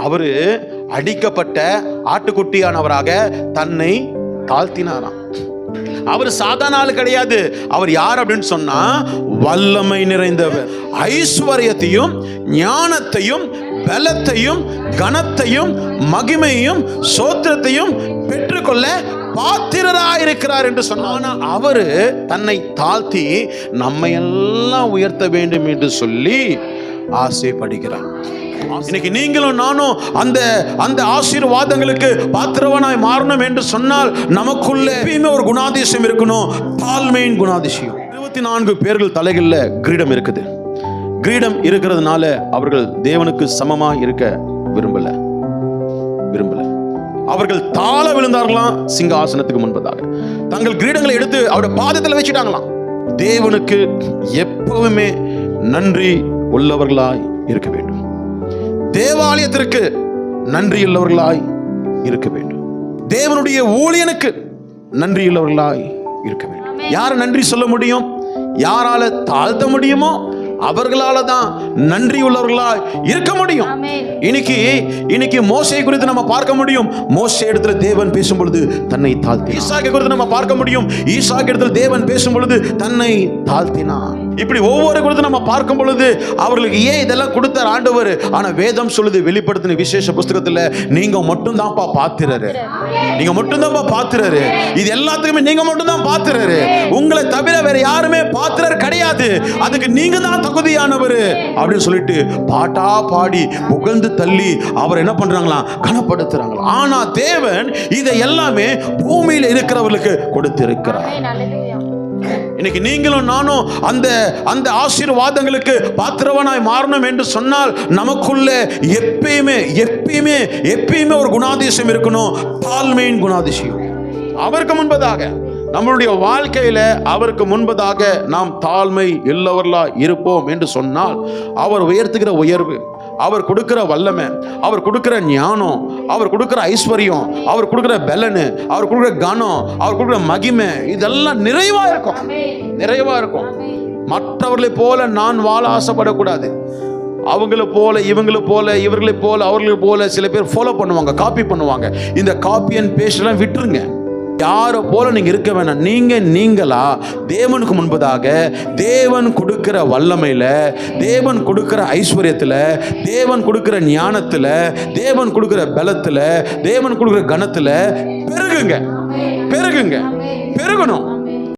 அவரு அடிக்கப்பட்ட ஆட்டுக்குட்டியானவராக தன்னை தாழ்த்தினாராம். அவர் சாதாரண ஆளு கிடையாது. அவர் யார் அப்படின்னு சொன்னா வல்லமை நிறைந்தவர். ஐஸ்வர்யத்தையும் ஞானத்தையும் பலத்தையும் கனத்தையும் மகிமையும் சோத்திரத்தையும் பெற்றுக்கொள்ள பாத்திரராயிருக்கிறார் என்று சொன்னா அவரு தன்னை தாழ்த்தி நம்மை எல்லாம் உயர்த்த வேண்டும் என்று சொல்லி ஆசைப்படுகிறார். இன்னைக்கு நீங்களும் நானும் அந்த அந்த ஆசீர்வாதங்களுக்கு பாத்திரவனாய் மாறணும் என்று சொன்னால் நமக்குள்ள எப்பயுமே ஒரு குணாதிசயம் இருக்கணும், தாழ்மையின் குணாதிசயம். 24 பேர்கள் தலைகள்ல கிரீடம் இருக்குது. கிரீடம் இருக்கிறதுனால அவர்கள் தேவனுக்கு சமமா இருக்க விரும்பல. அவர்கள் தாழ விழுந்தார்களாம் சிங்காசனத்துக்கு முன்பதாக. தங்கள் கிரீடங்களை எடுத்து அவருடைய பாதத்தில் வச்சுட்டாங்களாம். தேவனுக்கு எப்பவுமே நன்றி உள்ளவர்களாய் இருக்க வேண்டும். தேவாலயத்திற்கு நன்றியுள்ளவர்களாய் இருக்க வேண்டும். தேவனுடைய ஊழியனுக்கு நன்றியுள்ளவர்களாய் இருக்க வேண்டும். யார் நன்றி சொல்ல முடியும்? யாரால தாழ்த்த முடியுமோ அவர்களால தான் நன்றி உள்ளவர்களாய் இருக்க முடியும். இன்னைக்கு மோசே குறித்து நம்ம பார்க்க முடியும். மோசே இடத்துல தேவன் பேசும் பொழுது தன்னை தாழ்த்தி. ஈசாக்கு குறித்து நம்ம பார்க்க முடியும். ஈசாக்கு இடத்துல தேவன் பேசும் பொழுது தன்னை தாழ்த்தினான். இப்படி ஒவ்வொரு குறித்து நம்ம பார்க்கும் பொழுது அவர்களுக்கு ஏன் இதெல்லாம் கொடுத்தார் ஆண்டவர்? ஆனா வேதம் சொல்லுது, வெளிப்படுத்தின விசேஷ புஸ்தகத்துல நீங்க மட்டும் தான்ப்பா பாத்திரரு, நீங்க மட்டும் தான்ப்பா பாத்திரரு, இது எல்லாத்துக்குமே நீங்க மட்டும் தான் பாத்திரரு, உங்களை தவிர வேற யாருமே பாத்திரர் கிடையாது, அதுக்கு நீங்க தான் தகுதியானவர் அப்படின்னு சொல்லிட்டு பாட்டா பாடி புகழ்ந்து தள்ளி அவர் என்ன பண்றாங்களாம், கனப்படுத்துறாங்களா. ஆனா தேவன் இதை எல்லாமே பூமியில இருக்கிறவர்களுக்கு கொடுத்திருக்கிறார். இன்னைக்கு நீங்களும் நானும் அந்த அந்த ஆசீர்வாதங்களுக்கு பாத்திரவனாய் மாறணும் என்று சொன்னால் நமக்குள்ள எப்பயுமே எப்பயுமே எப்பயுமே ஒரு குணாதிசயம் இருக்கணும், தாழ்மையின் குணாதிசயம். அவருக்கு முன்பதாக நம்மளுடைய வாழ்க்கையில அவருக்கு முன்பதாக நாம் தாழ்மை உள்ளவர்களா இருப்போம் என்று சொன்னால் அவர் உயர்த்துகிற உயர்வு, அவர் கொடுக்கிற வல்லமை, அவர் கொடுக்கிற ஞானம், அவர் கொடுக்கிற ஐஸ்வர்யம், அவர் கொடுக்கிற பலனு, அவர் கொடுக்கிற கனம், அவர் கொடுக்கிற மகிமை, இதெல்லாம் நிறைவா இருக்கும், நிறைவா இருக்கும். மற்றவர்களை போல நான் வாழ ஆசைப்படக்கூடாது. அவங்களை போல இவங்களை போல இவர்களை போல அவர்களை போல சில பேர் ஃபாலோ பண்ணுவாங்க, காப்பி பண்ணுவாங்க. இந்த காப்பி அண்ட் பேஸ்ட் எல்லாம் விட்டுருங்க. யாரை போல நீங்க இருக்க வேணாம். நீங்களா தேவனுக்கு முன்பதாக தேவன் கொடுக்கிற வல்லமையில, தேவன் கொடுக்கிற ஐஸ்வர்யத்துல, தேவன் கொடுக்கிற ஞானத்துல, தேவன் கொடுக்கிற பலத்துல, தேவன் கொடுக்கிற கனத்துல பெருகுங்க, பெருகுங்க, பெருகணும்.